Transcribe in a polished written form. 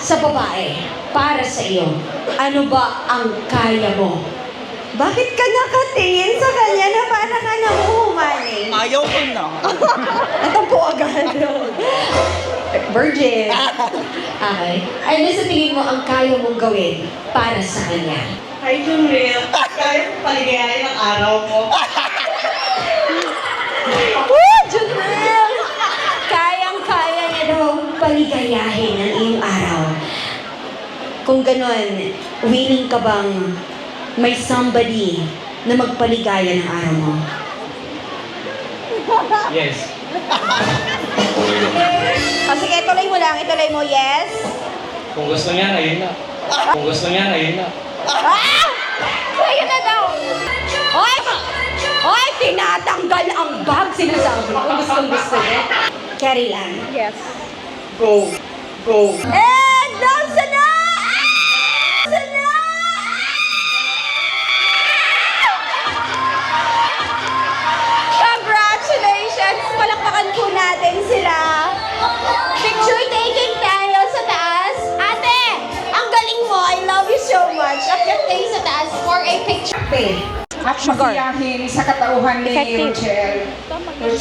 sa babae, para sa iyo, ano ba ang kaya mo? Bakit ka nakatingin sa kanya na para ka nahuhumaling? Ayaw ko na. Natampo agad. Virgin. Okay. Ano sa tingin mo ang kaya mong gawin para sa kanya? Hi, Junril. Kaya mo paligayahin ang araw mo. Woo! Junril! Kayang-kaya niya daw paligayahin ang iyong araw. Kung ganon, willing ka bang may somebody na magpaligaya ng araw mo? Yes. O sige, ituloy mo lang. Ituloy mo, yes? Kung gusto niya, ngayon na. Kung gusto niya, ngayon na. Ah! Sa'yo na daw! Hoy! Hoy! Tinatanggal ang bag! Sinasabi ko gusto niya. Carry lang. Yes. Go. Go. And nasa na! Nasa na! Congratulations! Palakpakan po natin sila. Picture taking tayo sa taas. Ate, ang galing mo. I love you so much. Akyat kayo sa taas for a picture. At masiyahin sa katauhan ni Effective. Rochelle. Rochelle.